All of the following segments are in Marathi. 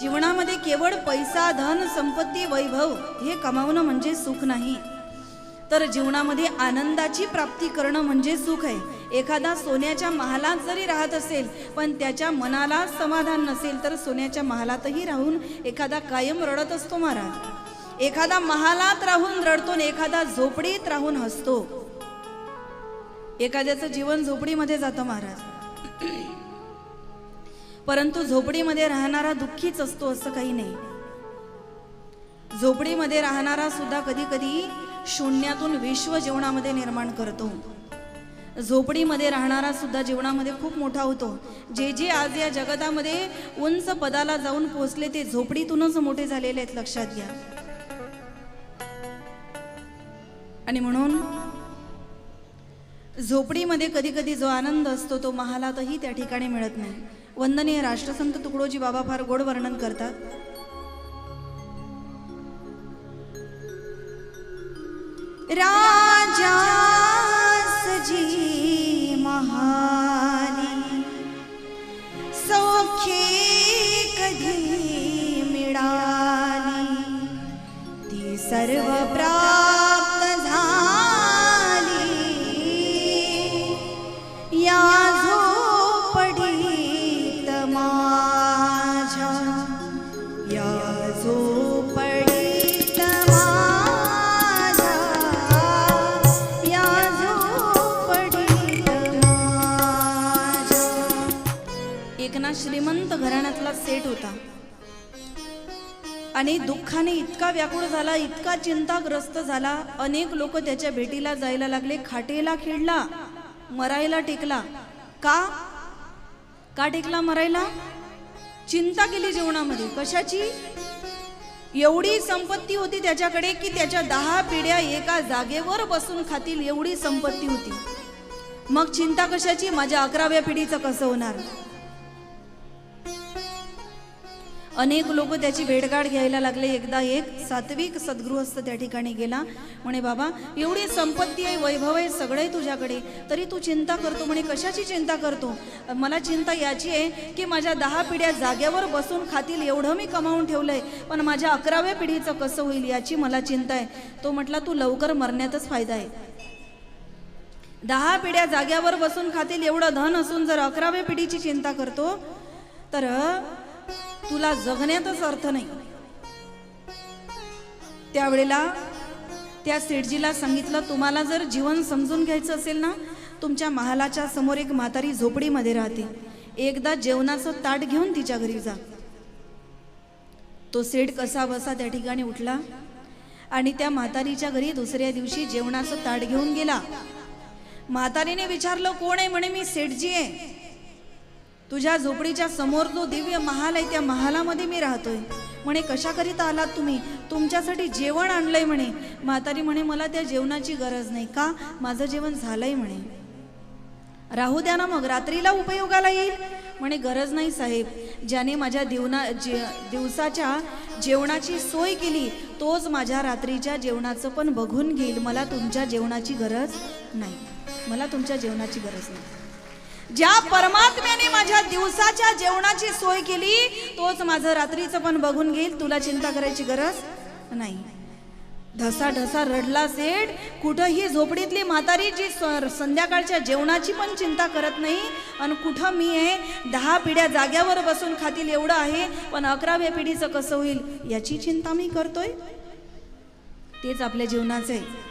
जीवनामध्ये केवळ पैसा, धन, संपत्ती, वैभव हे कमावणं म्हणजे सुख नाही, तर जीवनामध्ये आनंदाची प्राप्ती करणं म्हणजे सुख आहे. एखादा सोन्याच्या महालात जरी राहत असेल पण त्याच्या मनाला समाधान नसेल तर सोन्याच्या महालातही राहून एखादा कायम रडत असतो महाराज. एखादा महालात राहून रडतो, एखादा झोपडीत राहून हसतो. एखाद्याचं जीवन झोपडीमध्ये जातं महाराज, परंतु झोपडीमध्ये राहणारा दुःखीच असतो असं काही नाही. झोपडीमध्ये राहणारा सुद्धा कधी कधी शून्यातून विश्व जीवनामध्ये निर्माण करतो. झोपडीमध्ये राहणारा सुद्धा जीवनामध्ये खूप मोठा होतो. जे जे आज या जगतामध्ये उंच पदाला जाऊन पोहोचले ते झोपडीतूनच मोठे झालेले आहेत, लक्षात घ्या. आणि म्हणून झोपडीमध्ये कधी कधी जो आनंद असतो तो महालातही त्या ठिकाणी मिळत नाही. वंदनीय राष्ट्रसंत तुकडोजी बाबा फार गोड वर्णन करतात. राजा सजी महाली सौख्ये कधी मिळाली, ती सर्व प्राप्त झाली या झोपडीत माझ्या, या झोपडीत माझ्या, या झोपडीत माझ्या. एक ना श्रीमंत घराण्यातला सेठ होता आणि दुःखाने इतका व्याकुळ झाला, इतका चिंताग्रस्त झाला. अनेक लोक त्याच्या भेटीला जायला लागले. खाटेला खिळला, मरायला टेकला. का टेकला मरायला? चिंता केली जीवनामध्ये. कशाची? एवढी संपत्ती होती त्याच्याकडे की त्याच्या 10 पिढ्या एका जागेवर बसून खातील एवढी संपत्ती होती. मग चिंता कशाची? माझ्या 11व्या पिढीचं कसं होणार? अनेक लोक त्याची भेटगाठ घ्यायला लागले. एकदा एक सात्विक सद्गृहस्थ त्या ठिकाणी गेला. म्हणे, बाबा एवढी संपत्ती आहे, वैभव आहे, सगळं आहे तुझ्याकडे, तरी तू चिंता करतो. म्हणे, कशाची चिंता करतो? मला चिंता याची आहे की माझ्या 10 पिढ्या जाग्यावर बसून खातील एवढं मी कमावून ठेवलंय, पण माझ्या 11व्या पिढीचं कसं होईल याची मला चिंता आहे. तो म्हटला, तू लवकर मरण्यातच फायदा आहे. 10 पिढ्या जाग्यावर बसून खातील एवढं धन असून जर 11व्या पिढीची चिंता करतो तर तुला जगण्यातच अर्थ नाही. त्यावेळेला त्या सेठजीला सांगितलं, तुम्हाला जर जीवन समजून घ्यायचं असेल ना, तुमच्या महालाच्या समोर एक म्हातारी झोपडीमध्ये राहते, एकदा जेवणाचं ताट घेऊन तिच्या घरी जा. तो सेठ कसा बसा त्या ठिकाणी उठला आणि त्या म्हातारीच्या घरी दुसऱ्या दिवशी जेवणाचं ताट घेऊन गेला. म्हातारीने विचारलं, कोण आहे? म्हणे, मी सेठजी आहे. तुझ्या झोपडीच्या समोर जो दिव्य महाल आहे त्या महालामध्ये मी राहतोय. म्हणे, कशाकरिता आलात तुम्ही? तुमच्यासाठी जेवण आणलंय. म्हणे, म्हातारी म्हणे, मला त्या जेवणाची गरज नाही. का? माझं जेवण झालंय. म्हणे, राहू द्या ना, मग रात्रीला उपयोगाला येईल. म्हणे, गरज नाही साहेब, ज्याने माझ्या दिवसाच्या जेवणाची सोय केली तोच माझ्या रात्रीच्या जेवणाचं पण बघून घेईल. मला तुमच्या जेवणाची गरज नाही. मला तुमच्या जेवणाची गरज नाही. ज्या परमात्म्याने माझ्या दिवसाच्या जेवणाची सोय केली तोच माझं रात्रीचं पण बघून घेईल. तुला चिंता करायची गरज नाही. ढसा ढसा रडला सेठ. कुठंही झोपडीतली म्हातारी जी संध्याकाळच्या जेवणाची पण चिंता करत नाही, आणि कुठं मी आहे 10 पिढ्या जाग्यावर बसून खातील एवढं आहे, पण 11व्या पिढीचं कसं होईल याची चिंता मी करतोय. तेच आपल्या जीवनाचं आहे.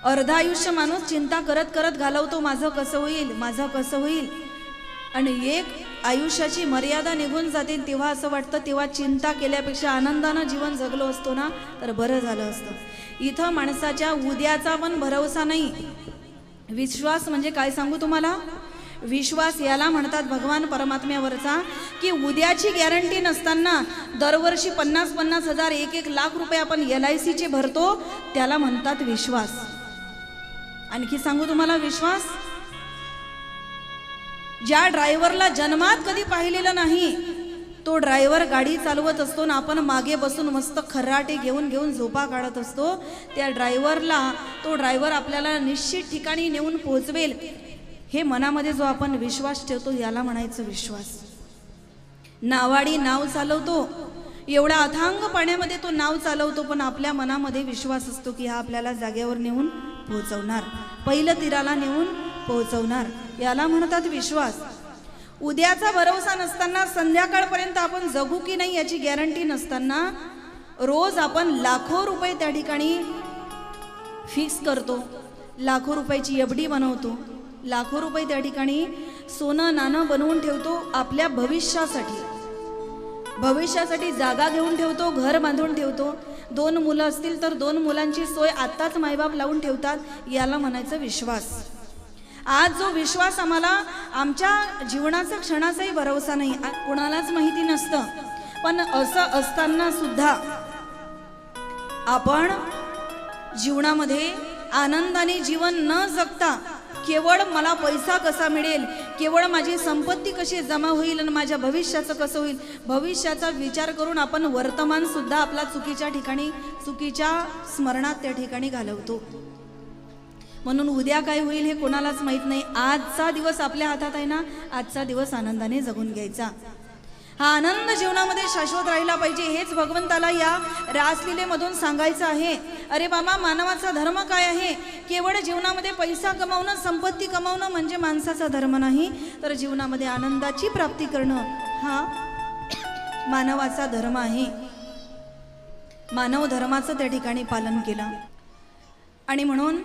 अर्धा आयुष्य माणूस चिंता करत करत घालवतो, माझं कसं होईल, माझं कसं होईल. आणि एक आयुष्याची मर्यादा निघून जाते तेव्हा असं वाटतं, तेव्हा चिंता केल्यापेक्षा आनंदानं जीवन जगलो असतो ना तर बरं झालं असतं. इथं माणसाच्या उद्याचा पण भरवसा नाही. विश्वास म्हणजे काय सांगू तुम्हाला? विश्वास याला म्हणतात भगवान परमात्म्यावरचा, की उद्याची गॅरंटी नसताना दरवर्षी 50-50 हजार 1-1 लाख रुपये आपण LIC चे भरतो, त्याला म्हणतात विश्वास. आणखी सांगू तुम्हाला विश्वास? ज्या ड्रायव्हरला जन्मात कधी पाहिलेलं नाही तो ड्रायव्हर गाडी चालवत असतो ना, आपण मागे बसून मस्त खर्राटे घेऊन घेऊन झोपा काढत असतो, त्या ड्रायव्हरला तो ड्रायव्हर आपल्याला निश्चित ठिकाणी नेऊन पोहोचवेल हे मनामध्ये जो आपण विश्वास ठेवतो याला म्हणायचं विश्वास. नावाडी नाव चालवतो, एवढा अथांग पाण्यामध्ये तो नाव चालवतो, पण आपल्या मनामध्ये विश्वास असतो की हा आपल्याला जागेवर नेऊन पोहोचवणार, पहिलं तीराला नेऊन पोहोचवणार. याला म्हणतात विश्वास. उद्याचा भरोसा नसताना, संध्याकाळपर्यंत आपण जगू की नाही याची गॅरंटी नसताना, रोज आपण लाखो रुपये त्या ठिकाणी फिक्स करतो, लाखो रुपयाची एफडी बनवतो, लाखो रुपये त्या ठिकाणी सोनं नाणं बनवून ठेवतो आपल्या भविष्यासाठी. भविष्यासाठी जागा घेऊन ठेवतो, घर बांधून ठेवतो. 2 मुलं असतील तर 2 मुलांची सोय आत्ताच मायबाप लावून ठेवतात. याला म्हणायचं विश्वास. आज जो विश्वास आम्हाला आमच्या जीवनाचा क्षणाचाही भरोसा नाही, कोणालाच माहिती नसतं, पण असं असताना सुद्धा आपण जीवनामध्ये आनंदाने जीवन न जगता केवळ मला पैसा कसा मिळेल, केवळ माझी संपत्ती कशी जमा होईल आणि माझ्या भविष्याचं कसं होईल, भविष्याचा विचार करून आपण वर्तमान सुद्धा आपला चुकीच्या ठिकाणी, चुकीच्या स्मरणात त्या ठिकाणी घालवतो. म्हणून उद्या काय होईल हे कोणालाच माहीत नाही. आजचा दिवस आपल्या हातात आहे ना, आजचा दिवस आनंदाने जगून घ्यायचा. हा आनंद जीवनामध्ये शाश्वत राहिला पाहिजे, हेच भगवंताला या रासलीलेमधून सांगायचं आहे. अरे बाबा, मानवाचा धर्म काय आहे? केवळ जीवनामध्ये पैसा कमावणं, संपत्ती कमावणं म्हणजे माणसाचा धर्म नाही, तर जीवनामध्ये आनंदाची प्राप्ती करणं हा मानवाचा धर्म आहे. मानव धर्माचं त्या ठिकाणी पालन केलं. आणि म्हणून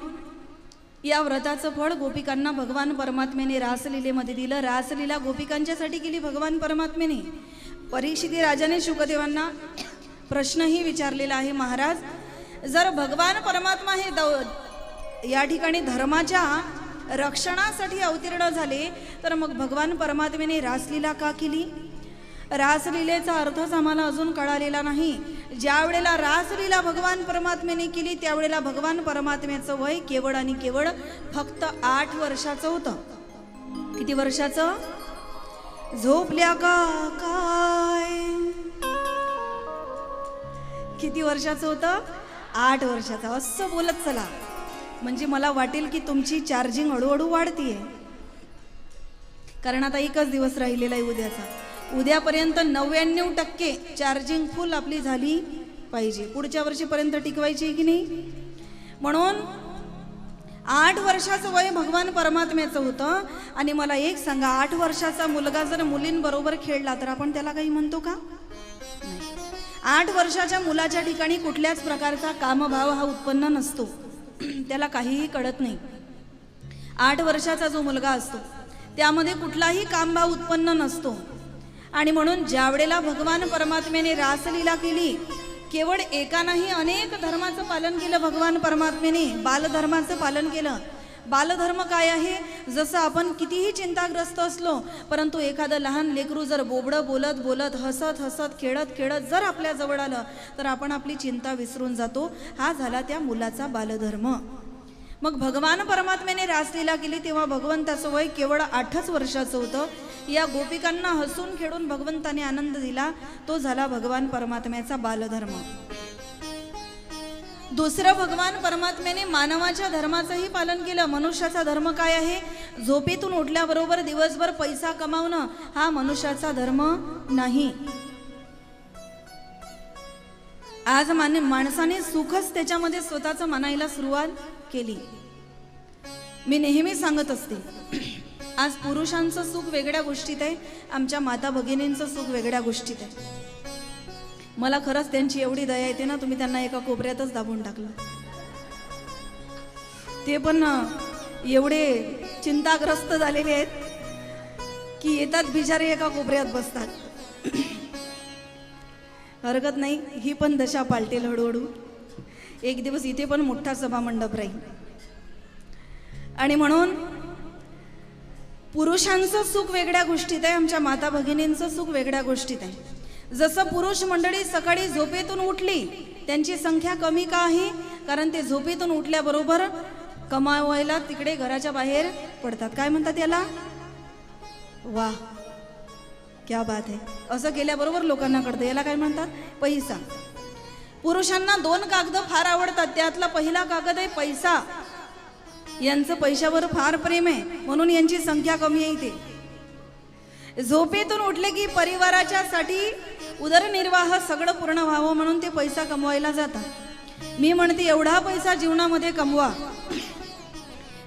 या व्रताचं फळ गोपिकांना भगवान परमात्म्याने रासलीलेमध्ये दिलं. रासलीला गोपिकांच्यासाठी केली भगवान परमात्म्याने. परीक्षिती राजाने शुकदेवांना प्रश्नही विचारलेला आहे, महाराज, जर भगवान परमात्मा हे या ठिकाणी धर्माच्या रक्षणासाठी अवतीर्ण झाले, तर मग भगवान परमात्म्याने रासलीला का केली? रासलीलेचा अर्थच आम्हाला अजून कळालेला नाही. ज्या वेळेला रासलीला भगवान परमात्म्याने केली, त्यावेळेला भगवान परमात्म्याचं वय केवळ आणि केवळ फक्त 8 वर्षाचं होतं. किती वर्षाचं? झोपल्या का काय? किती वर्षाचं होतं? 8 वर्षाचं. असं बोलत चला, म्हणजे मला वाटेल की तुमची चार्जिंग हळूहळू वाढतीये. कारण आता एकच दिवस राहिलेला आहे उद्याचा. उद्यापर्यंत 99% चार्जिंग फुल आपली झाली पाहिजे, पुढच्या वर्षीपर्यंत टिकवायची की नाही. म्हणून 8 वर्षाचं वय भगवान परमात्म्याचं होतं. आणि मला एक सांगा, 8 वर्षाचा मुलगा जर मुलींबरोबर खेळला तर आपण त्याला काही म्हणतो का? नाही. 8 वर्षाच्या मुलाच्या ठिकाणी कुठल्याच प्रकारचा कामभाव हा उत्पन्न नसतो, त्याला काहीही कळत नाही. 8 वर्षाचा जो मुलगा असतो त्यामध्ये कुठलाही कामभाव उत्पन्न नसतो. आणि म्हणून ज्या वेळेला भगवान परमात्म्याने रासलीला केली, केवळ एका नाही अनेक धर्माचं पालन केलं भगवान परमात्म्याने. बालधर्माचं पालन केलं. बालधर्म काय आहे? जसं आपण कितीही चिंताग्रस्त असलो, परंतु एखादं लहान लेकरू जर बोबडं बोलत बोलत, हसत हसत, खेळत खेळत जर आपल्या जवळ आलं, तर आपण आपली चिंता विसरून जातो. हा झाला त्या मुलाचा बालधर्म. मग भगवान परमात्म्याने रासलीला केली तेव्हा भगवंताचं वय केवळ 8च वर्षाचं होतं. या गोपिकांना हसून खेळून भगवंताने आनंद दिला, तो झाला भगवान परमात्म्याचा बालधर्म. दुसरं, भगवान परमात्म्याने मानवाच्या धर्माचंही पालन केलं. मनुष्याचा धर्म काय आहे? झोपेतून उठल्याबरोबर दिवसभर पैसा कमावणं हा मनुष्याचा धर्म नाही. आज माणसाने सुखच त्याच्यामध्ये स्वतःचं मानायला सुरुवात केली. मी नेहमी सांगत असते, आज पुरुषांचं सुख वेगळ्या गोष्टीत आहे, आमच्या माता भगिनींचं सुख वेगळ्या गोष्टीत आहे. मला खरंच त्यांची एवढी दया येते ना, तुम्ही त्यांना एका कोपऱ्यातच दाबून टाकलं. ते पण एवढे चिंताग्रस्त झालेले आहेत की येतात बिचारे एका कोपऱ्यात बसतात. हरकत नाही, ही पण दशा पालटेल हळूहळू. एक दिवस इथे पण मोठा सभा मंडप राहील. आणि म्हणून पुरुषांचं सुख वेगळ्या गोष्टीत आहे, आमच्या माता भगिनींचं सुख वेगळ्या गोष्टीत आहे. जसं पुरुष मंडळी सकाळी झोपेतून उठली, त्यांची संख्या कमी का आहे? कारण ते झोपेतून उठल्याबरोबर कमावायला तिकडे घराच्या बाहेर पडतात. काय म्हणतात याला? वाह, क्या बात आहे. असं केल्याबरोबर लोकांना कळतं याला काय म्हणतात? पैसा. पुरुषांना 2 कागद फार आवडतात, त्यातला पहिला कागद आहे पैसा. यांचं पैशावर फार प्रेम आहे, म्हणून यांची संख्या कमी आहे इथे. झोपेतून उठले की परिवाराच्यासाठी उदरनिर्वाह सगळं पूर्ण व्हावं म्हणून ते पैसा कमवायला जातात। मी म्हणते एवढा पैसा जीवनामध्ये कमवा,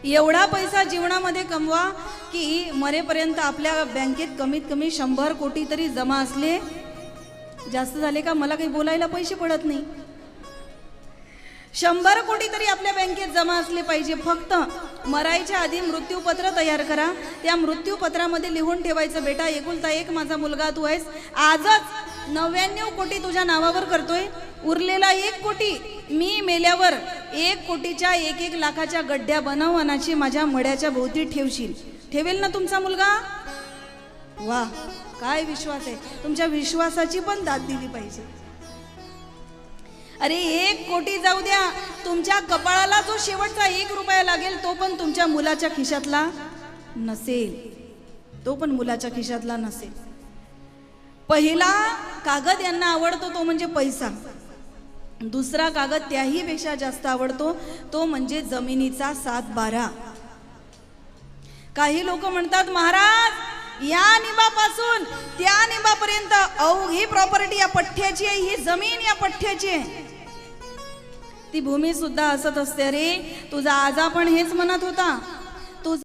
एवढा पैसा जीवनामध्ये कमवा की मरेपर्यंत आपल्या बँकेत कमीत कमी 100 कोटी तरी जमा असले। जास्त झाले का मला काही बोलायला पैसे पडत नाही। 100 कोटी तरी आपल्या बँकेत जमा असले पाहिजे। फक्त मरायच्या आधी मृत्यूपत्र तयार करा। त्या मृत्यूपत्रामध्ये लिहून ठेवायचं, बेटा एकुलता एक माझा मुलगा तू आहेस, आजच 99 कोटी तुझ्या नावावर करतोय, उरलेला 1 कोटी मी मेल्यावर 1 कोटीच्या 1-1 लाखाच्या गड्ड्या बनव अनाची माझ्या मड्याच्या भोवती ठेवशील। ठेवेल ना तुमचा मुलगा? वा, काय विश्वास आहे। तुमच्या विश्वासाची पण दाद दिली पाहिजे। अरे 1 कोटी जाऊ द्या, तुमच्या कपाळाला जो शेवटचा 1 रुपया लागेल तो पण तुमच्या मुलाच्या खिशातला नसेल, तो पण मुलाच्या खिशातला नसेल। पहिला कागद यांना आवडतो तो म्हणजे पैसा, दुसरा कागद त्याही पेक्षा जास्त आवडतो तो म्हणजे जमिनीचा 7/12। काही लोक म्हणतात महाराज या निंबापासून त्या निंबापर्यंत अवघी प्रॉपर्टी या पठ्ठ्याची आहे, ही जमीन या पठ्ठ्याची आहे। ती भूमी सुद्धा असत असते। अरे तुझा आजा पण हेच म्हणत होता,